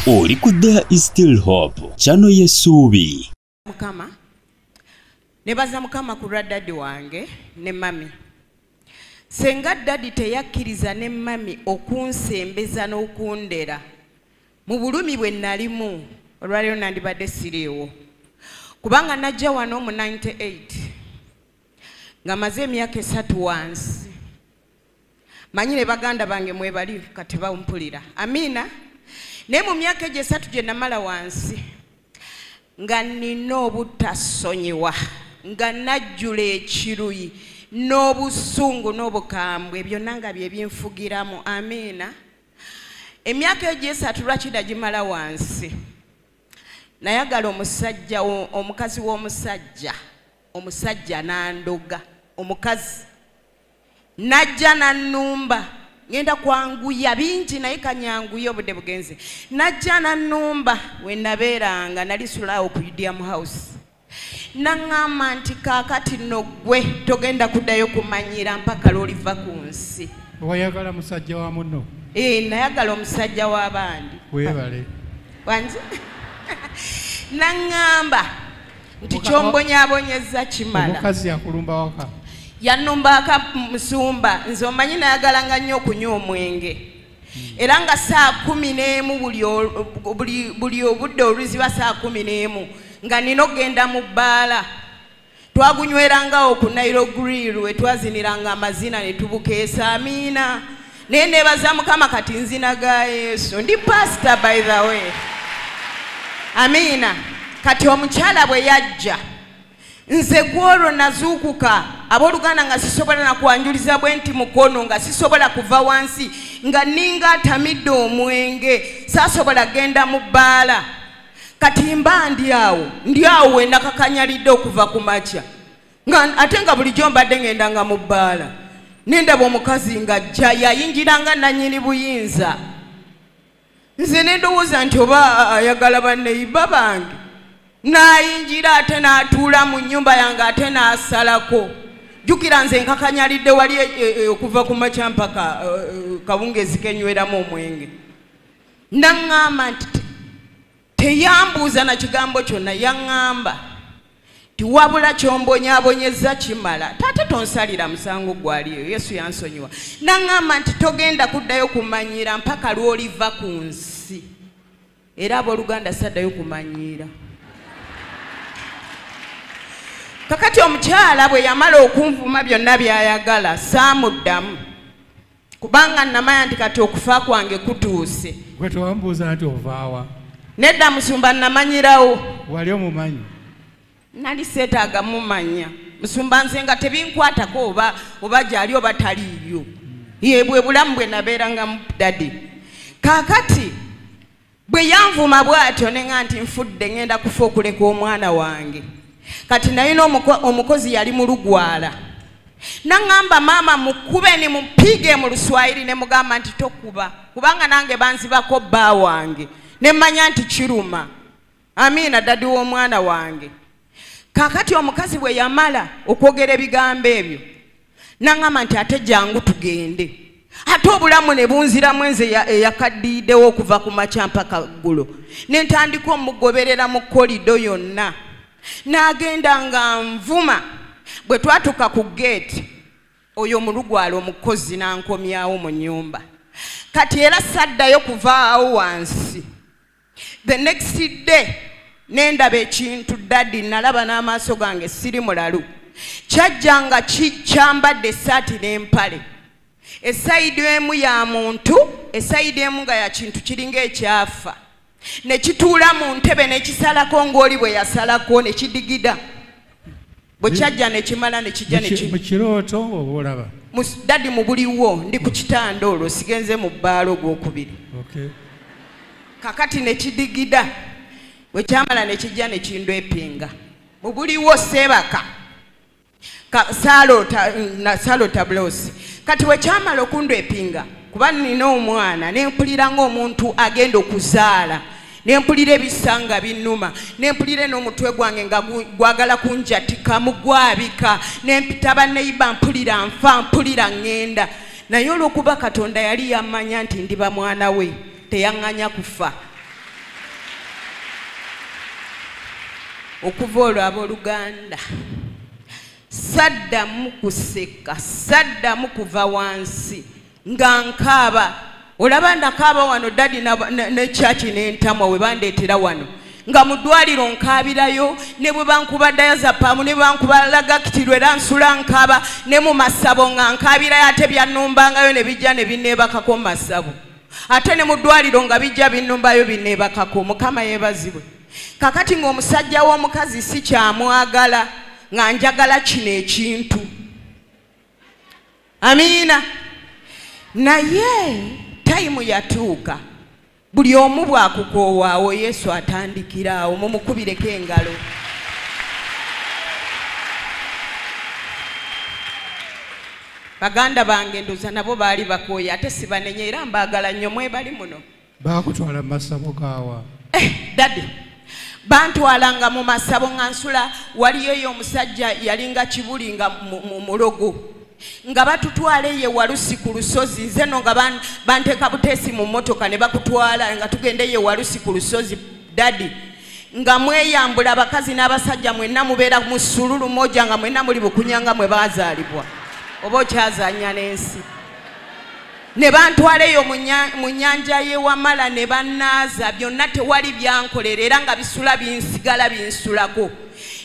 Oli ku There Is Still Hope channel y'essuubi. Mukama nebaza Mukama ku daddy wange ne mami. Senga daddy teyakkiriza ne mami okunsembeza n'okundera mu bulumi bwe nalimu olwaliro nandibadde siriiwo kubanga najja wano mu 98 nga maze emyaka 3 wansi. Manyire baganda bange mwebali kati bawumpulira. Amina. Ne mu myaka egyo 3 gye namala wansi nga nina obutasonyiwa nga najjula ekiruyi n'obusungu n'obukambwe byonna nga bye binfugiramu. Amina. Emyaka egyo 3 lwaki nagimala wansi nayagala omusajja omukazi w'omusajja nandoga omukazi najja nannumba ngenda kwanguya bingi naye kanyanguye obudde bugenze. Najja nannumba we nabeeranga nali sulaawo ku Udiam House. Naŋŋamba nti kaakati nno gwe togenda kuddayo kumanyira mpaka lw'oliva ku nsi. Wayagala musajja wa munno? Nayagala omusajja w'abandi. Weebale. Wanzi? Naŋŋamba nti kyombonyaabonyezza kimala. Omukazi akulumba waka? Yannumbaka musumba nze omanyi nayagalanga nnyo okunywa omwenge era nga saa 11 buli obudde oluziba saa 11 nga nina okgenda mu bbaala twagunywerangawo ku Nairo Grill we twaziniranga amazina ne tubukeesa. Amiina. Naye neebaza Mukama kati nzina ga Yesu ndi pastor by the way. Amiina. Kati omukyala bwe yajja nze gwolwo nazuukuka abooluganda nga sisobola nakwanjuliza bwe nti mukono nga sisobola kuva wansi nga ninga atamidde omwenge saasobola genda mu bbaala. Kati mba ndi awo we nakakanyalidde okuva ku makya ate nga bulijjo mbadde ngendanga mu bbaala nendaba omukazi nga ajja yayingiranga nannyini buyinza. Nze nendowooza nti oba ayagala banneyiba bange nayingira ate n'atuula mu nnyumba yange ate n'asalako. Jjukira nze nkakanyalidde wali okuva ku makya mpaka kawungeezi kenyweramu omwenge. Naŋŋamba nti teyambuuza na kigambo kyonna yaŋŋamba ti wabula kyombonyaabonyezza kimala tate tonsalira musango gwaliyo Yesu yansonyiwa. Naŋŋamba nti togenda kuddayo kumanyira mpaka lw'oliva ku nsi era abooluganda saddayo kumanyira. Kakati omukyala bwe yamala okunvuma byonna byayagala saamuddamu kubanga namanya nti kati okufa kwange kutuuse. Gwe tewambuuza nti ovaawa? Nedda musumba namanyirawo. Wali omumanyi? Nali seetaaga mumanya musumba nze nga tebinkwatako oba gyali oba taliiyo bwe bulamu bwe nabeeranga mu dadi. Kaakati bwe yanvuma bw'atyo nenga nti nfudde ngenda kufa okuleka omwana wange. Kati nalina omukozi yali mu Lugwala. Naŋŋamba maama mukube ni mupige mu Luswayiri ne mugamba nti tokuba kubanga nange banzibako bba wange ne mmanya nti kiruma. Amiina dadi w'omwana wange. Kaakati omukazi bwe yamala okwogera ebigambo ebyo naŋŋamba nti ate jangu tugende. Ate obulamu ne bunziramu enze eyakaddiiddewo okuva ku makya mpaka ggulo. Ne ntandika omugoberera mu kolido yonna. N'agenda nga nvuma bwe twatuka ku gate oyo mu Lugwala omukozi n'ankomyawo mu nnyumba. Kati era saddayo kuvaawo wansi. The next day nendaba ekintu daddy nalaba n'amaaso gange siri mulalu. Kyajjanga kyambadde essaati n'empale. Esayidi emu ya muntu, esayidi emu nga ya kintu kiringa ekyafa. Ne kituula mu ntebe ne kisalako ng'oli bwe yasalako ne kidigida. Bwe kyajja ne kimala ne kijja ne mu kirooto oba olaba? Daddy mu buliwo ndi ku kitanda olwo sigenze mu bbaala ogwokubiri. Okay. Kakati ne kidigida. Bwe kyamala ne kijja ne kindwepinga. Mu buliwo seebaka. Salota blosi. Kati bwe kyamala okundwepinga kuba nina omwana ne mpulira ng'omuntu agenda okuzaala. Ne mpulira ebisanga binnuma. Ne mpulira n'omutwe gwange nga gwagala kunjatika mugwabika. Ne mpita banneyiba mpulira nfa mpulira ngenda. Naye olw'okuba Katonda yali yammanya nti ndiba mwana we teyaŋŋanya kufa. okuva olwo abooluganda saddamu kuseka, saddamu kuva wansi nga nkaaba. Olaba nakaaba wano dadi ne church n'entamwa we bandeetera wano nga mu ddwaliro nkaabirayo, ne bwe bankuba diazepam, ne bankuba lagakitirwe era nsula nkaaba, ne mu masabo nga nkaabirayo ate byanumbangayo ne bijja ne binneebakako mu masabo, ate ne mu ddwaliro nga bijja binnumbayo binneebakako. Mukama yeebazibwe. Kakati ng'omusajja w'omukazi si kyamwagala nga njagala kino ekintu. Amiina. Naye tayimu yatuuka, buli omu bwakukoowaawo Yesu atandikiraawo, mumukubireko engalo. Baganda bange ndoza nabo baali bakooye, ate sibanenye era mbaagala nnyo, mwebali muno. Baakutwala mu masabo gaawa? Dadi bantwalanga mu masabo nga nsula, waliyo eyo omusajja yalinga kibuli nga mu mulogo, nga batutwala ye Walusi ku lusozi, nze no nga banteeka buteesi mu mmotoka ne bakutwala nga tugende ye Walusi ku lusozi. Dadi nga mweyambula abakazi n'abasajja mwenna mubeera mu ssululu moja nga mwenna muli bukunyanga mwe baazaalibwa oba okyazanya n'ensi. Ne bantwala eyo mu nnyanja y'Ewamala ne bannaaza, byonna tewali byankolera era nga bisula binsigala binsulako.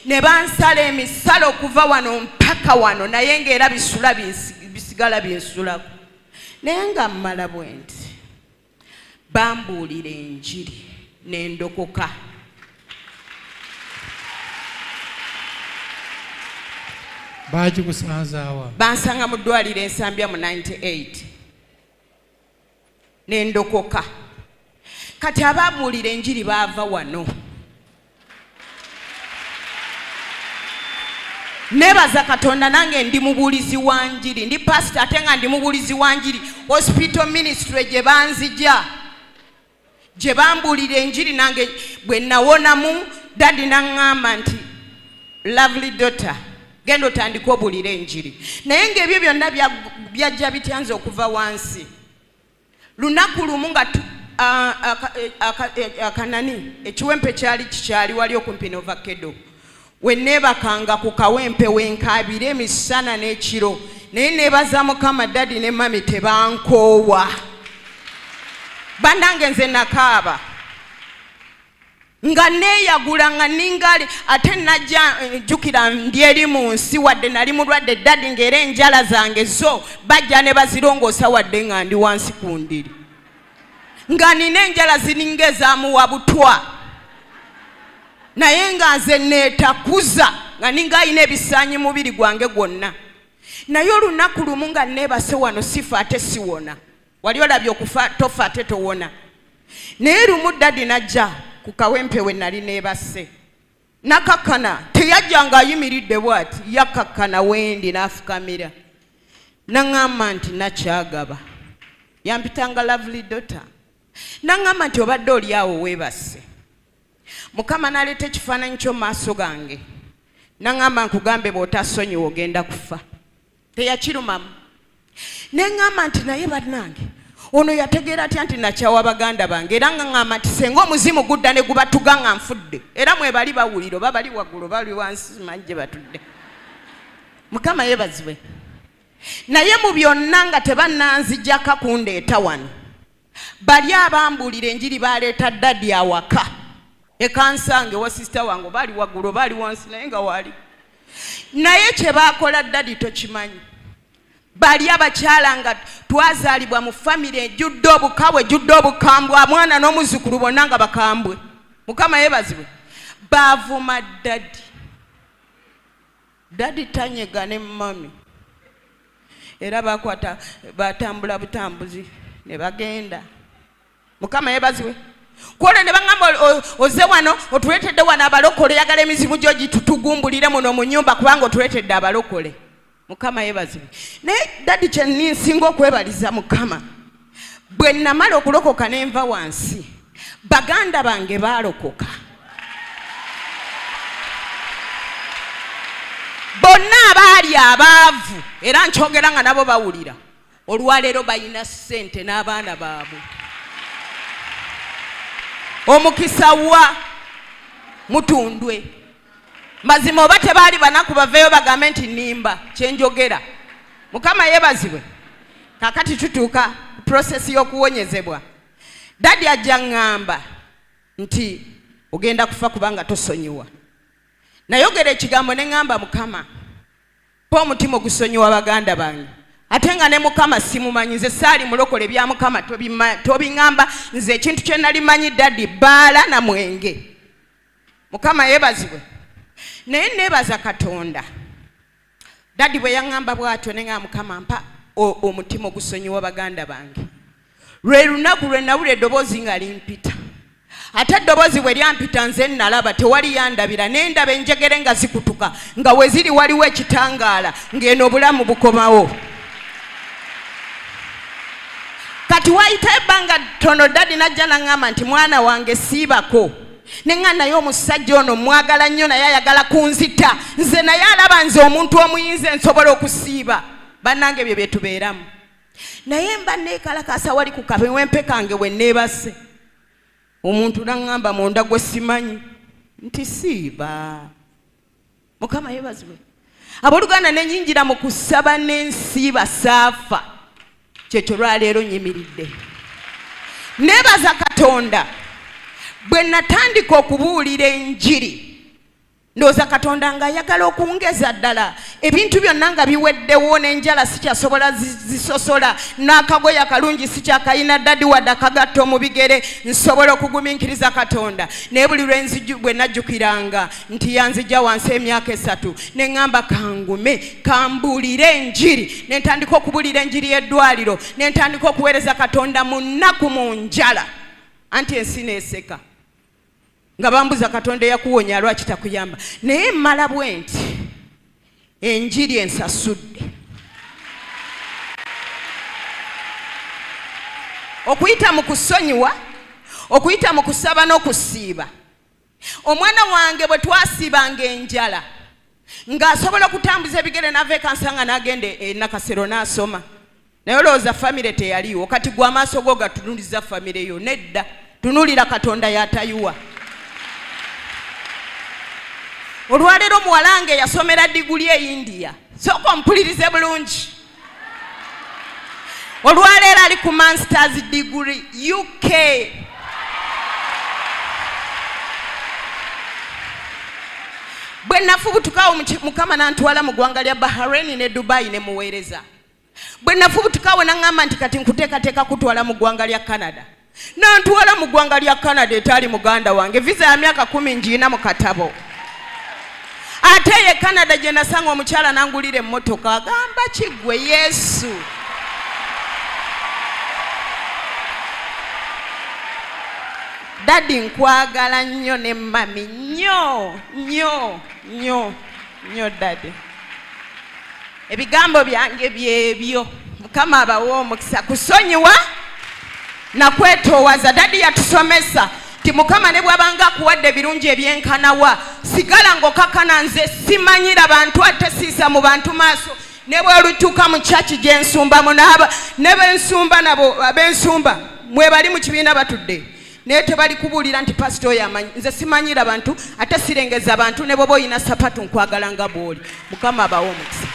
Ne bansala emisalo okuva wano mpaka wano, naye ng'era bisula bisigala binsulako. Naye nga mmala bwe nti bambuulira enjiri n'endokoka. Baagikusanzaawa? Bansanga mu ddwaliro Ensambya mu 98 n'endokoka. Kati abaabuulira enjiri baava wano. Nebaza Katonda nange ndi mubuulizi wa njiri, ndi pastor ate nga ndi mubuulizi wa njiri. Hospital ministry gye banzija, gye bambuulira enjiri, nange bwe nawonamu dadi naŋŋamba nti lovely daughter genda otandika obuulira enjiri. Naye ng'ebyo byonna byajja bityanze okuva wansi. Lunaku lumu nga akanani ekiwempe kyali wali okumpi n'Ovakkedo, we neebakanga ku kawempe wenkaabira emisana n'ekiro, naye neebaza Mukama dadi ne mami tebankoowa. Bannange nze nakaaba nga neeyagula nga ningali, ate najja jjukira ndi eri mu nsi wadde nali mulwadde dadi ng'era enjala zange zo bajja ne bazirongoosa wadde nga ndi wansi ku ndiri, nga nina enjala zininga ezaamuwa butwa, naye nga nze neetakuza nga ninga ayina ebisaanyi mubiri gwange gwonna. Naye olunaku lumu nga neebase wano sifa ate siwona. Wali olabye okufa tofa ate towona. Naye lumu dadi najja ku kawempe we nali neebase, nakakana, teyajja nga ayimiridde bw'ati, yakakana wendi n'afukamira. Naŋŋamba nti nakyagaba, yampitanga lovely daughter. Naŋŋamba nti obadde oli awo weebase. Mukama n'aleeta ekifaananyi ky'omu maaso gange, naŋŋamba nkugambe bw'otasonyiwa ogenda kufa. Teyakirumamu. Ne ŋŋamba nti naye bannange ono yategeera atya nti nakyawa baganda bange, era ngaŋŋamba nti senga omuzimu gudda ne gubatuga nga nfudde, era mwe bali bawulira oba bali waggulu bali wansi simanyi gye batudde. Mukama yeebazibwe. Naye mu byonna nga tebannanzijjaka kundeeta wano, bali abambuulira enjiri baleeta dadi awaka ekansange wa sisita wange, baali waggulu baali wansi naye nga waali. Naye kye baakola dadi tokimanyi. Bali abakyala nga twazaalibwa mu famire ejjudde obukabwe ejjudde obukambwe, mwana n'omuzzukulu bonna nga bakambwe. Mukama yeebazibwe. Baavuma dadi. Dadi tanyega ne mami. Era bakwata batambula butambuzi ne bagenda. Mukama yeebazibwe. Kwole ne baŋŋamba oze wano otuleetedde wano abalokole, yagala emizimu gyo gitutugumbulire muno mu nnyumba kubanga otuleetedde abalokole. Mukama yeebazibwe. Naye dadi kye nsinga okwebaliza Mukama, bwe namala okulokoka n'enva wansi, baganda bange baalokoka. Bonna abaali abaavu era nkyogera nga nabo bawulira, olwaleero balina ssente n'abaana baabwe. Omukisa wa Mutundwe mazima oba tebaali banaku baveeyo bagambe nti nimba kyenjogera. Mukama yeebazibwe. Kakati tutuuka process y'okuwonyezebwa. Dadi ajja ngamba nti ogenda kufa kubanga tosonyiwa. Nayogera ekigambo ne ngamba Mukama po omutima ogusonyiwa baganda bange. Ate nga ne Mukama simumanyi, nze saali mulokole bya Mukama tobingamba, nze ekintu kye nali manyi Dadi baala na mwenge. Mukama yeebazibwe. Naye neebaza Katonda. Dadi bwe yaŋŋamba bw'atyo ne nga Mukama mpa omutima ogusonyiwa baganda bange. Lwe lunaku lwe nawulira eddoboozi nga limpita. Ate eddoboozi bwe lyampita nze nalaba tewali yandabira, n'endaba enjegere nga zikutuka nga we ziri waliwo ekitangaala ng'eno obulamu bukomawo. Kati wayita ebbanga ttono Dadi najja n'aŋŋamba nti mwana wange siibako. Ne nga naye omusajja ono mwagala nnyo naye ayagala kunzita. Nze naye alaba nze omuntu omuyinza nsobola okusiiba. Bannange ebyo bye tubeeramu. Naye mba neekalakaasa wali ku kabewempe kange we neebase. Omuntu n'aŋŋamba munda gwe simanyi nti siiba. Mukama yeebazibwe. Abooluganda ne nnyingira mu kusaba n'ensiiba saafa. Kyekyo lwaleero nyimiridde. Neebaza Katonda. Bwe natandika okubuulira enjiri ndowooza Katonda nga ayagala okungeza ddala ebintu byonna nga biweddewo n'enjala sikyasobola zisosola n'akagoye akalungi sikyakayina Dadi wadde akagatto mu bigere nsobola okugumiikiriza Katonda. Naye buli bwe najjukiranga nti yanzijja wansi emyaka 3 ne ŋŋamba kangume kambuulire enjiri, ne ntandika okubuulira enjiri y'eddwaliro, ne ntandika okuweereza Katonda mu nnaku mu njala. Anti ensi neeseka nga bambuza Katonda yakuwonya lwaki takuyamba. Naye mmala bwe nti enjiri ensasudde. Okuyita mu kusonyiwa, okuyita mu kusaba n'okusiiba. Omwana wange bwe twasiibanga enjala ng'asobola okutambuza ebigere n'ava ekansanga n'agenda e Nakasero n'asoma. Naye olowooza famire teyaliwo. Kati gwe amaaso go gatunuliza famire yo. Nedda, tunulira Katonda y'atayiwa. Olwaleero muwalange yasomera diguli e India. Sooka ompulirize bulungi. Olwaleero ali ku masters degree UK. Bwe nafubutukawo Mukama n'antwala mu ggwanga lya Bahrain ne Dubai ne muweereza. Bwe nafubutukawo n'aŋŋamba nti kati nkuteekateeka kutwala mu ggwanga lya Canada. N'antwala mu ggwanga lya Canada etaali muganda wange. Visa ya myaka 10 ngiina mu katabo. Ate ye Canada gye nasanga omukyala n'angulira emmotoka agamba kiggwe Yesu. Dadi nkwagala nnyo ne mami nnyo Dadi. Ebigambo byange byebyo. Mukama abawe omukisa kusonyiwa na kwetoowaza. Dadi yatusomesa ti Mukama ne bw'abanga akuwadde ebirungi ebyenkanawa sigala ng'okakana nze simanyira bantu ate siisa mu bantu maaso. Ne bw'olutuuka mu kyaki gye nsumbamu ne b'ensumba nabo ab'ensumba mwe bali mu kibiina batudde naye tebali kubuulira nti pasito oyo amanyi. Nze simanyira bantu ate sirengeza bantu ne bw'oba oyina sapatu nkwagala nga bw'oli. Mukama abawe omukisa.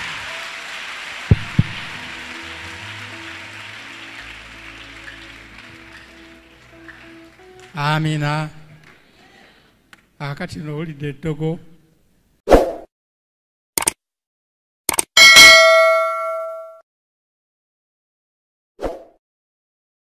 Amina. Akati n'owulidde eddogo